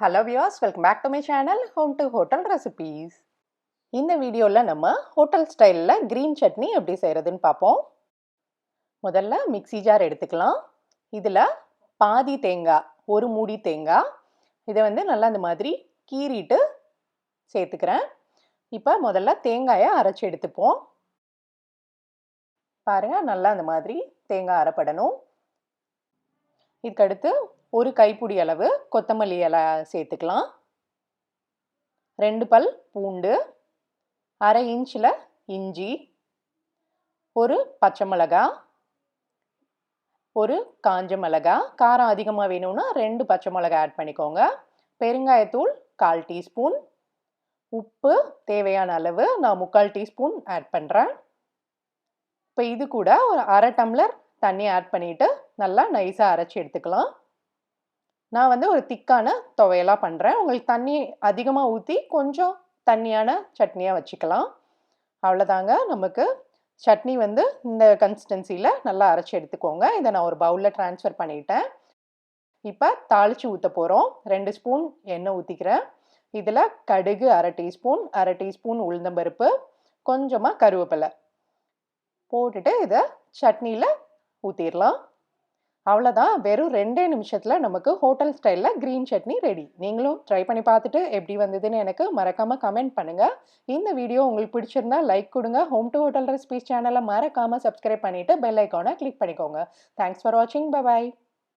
Hello viewers, welcome back to my channel Home to Hotel Recipes. இந்த வீடியோல நம்ம hotel ஸ்டைல்ல கிரீன் சட்னி எப்படி செய்யறதுன்னு பார்ப்போம். முதல்ல மிக்ஸி ஜார் எடுத்துக்கலாம். இதுல பாதி தேங்காய், ஒரு மூடி தேங்காய். இதை நல்லா இந்த மாதிரி கீறிட்டு சேர்த்துக்கிறேன். இப்போ முதல்ல தேங்காயை அரைச்சு எடுத்துப்போம். பாருங்க, நல்லா இந்த மாதிரி தேங்காய் அரைப்படணும். இதுக்கடுத்து ஒரு கைப்பிடி அளவு கொத்தமல்லி இலை சேர்த்துக்கலாம். 2 பல் பூண்டு, அரை இன்ச்சில் இஞ்சி, ஒரு பச்சை மிளகாய், ஒரு காஞ்ச மிளகாய், காரம் அதிகமாக வேணும்னா 2 பச்சை மிளகாய் ஆட் பண்ணிக்கோங்க. பெருங்காயத்தூள் 1/4 டீஸ்பூன், உப்பு தேவையான அளவு நான் 3/4 டீஸ்பூன் ஆட் பண்ணுறேன். இப்போ இது கூட ஒரு அரை டம்ளர் தண்ணி ஆட் பண்ணிவிட்டு நல்லா நைஸாக அரைச்சி எடுத்துக்கலாம். நான் ஒரு திக்கான துவையலாக பண்ணுறேன். உங்களுக்கு தண்ணி அதிகமாக ஊற்றி கொஞ்சம் தண்ணியான சட்னியாக வச்சுக்கலாம். அவ்வளோதாங்க, நமக்கு சட்னி இந்த கன்சிஸ்டன்சியில் நல்லா அரைச்சி எடுத்துக்கோங்க. இதை நான் ஒரு பவுலில் ட்ரான்ஸ்ஃபர் பண்ணிட்டேன். இப்போ தாளித்து ஊற்ற போகிறோம். 2 ஸ்பூன் எண்ணெய் ஊற்றிக்கிறேன். இதில் கடுகு அரை டீஸ்பூன் உளுந்தம்பருப்பு, கொஞ்சமாக கருவேப்பிலை போட்டுட்டு இதை சட்னியில் ஊற்றிடலாம். அவ்வளோதான், வெறும் 2 நிமிஷத்தில் நமக்கு ஹோட்டல் ஸ்டைலில் க்ரீன் சட்னி ரெடி. நீங்களும் ட்ரை பண்ணி பார்த்துட்டு எப்படி வந்ததுன்னு எனக்கு மறக்காமல் கமெண்ட் பண்ணுங்கள். இந்த வீடியோ உங்களுக்கு பிடிச்சிருந்தா லைக் கொடுங்க. ஹோம் டு ஹோட்டல் ரெசிபீஸ் சேனலை மறக்காமல் சப்ஸ்கிரைப் பண்ணிவிட்டு பெல் ஐக்கானை கிளிக் பண்ணிக்கோங்க. தேங்க்ஸ் ஃபார் வாட்சிங். Bye bye.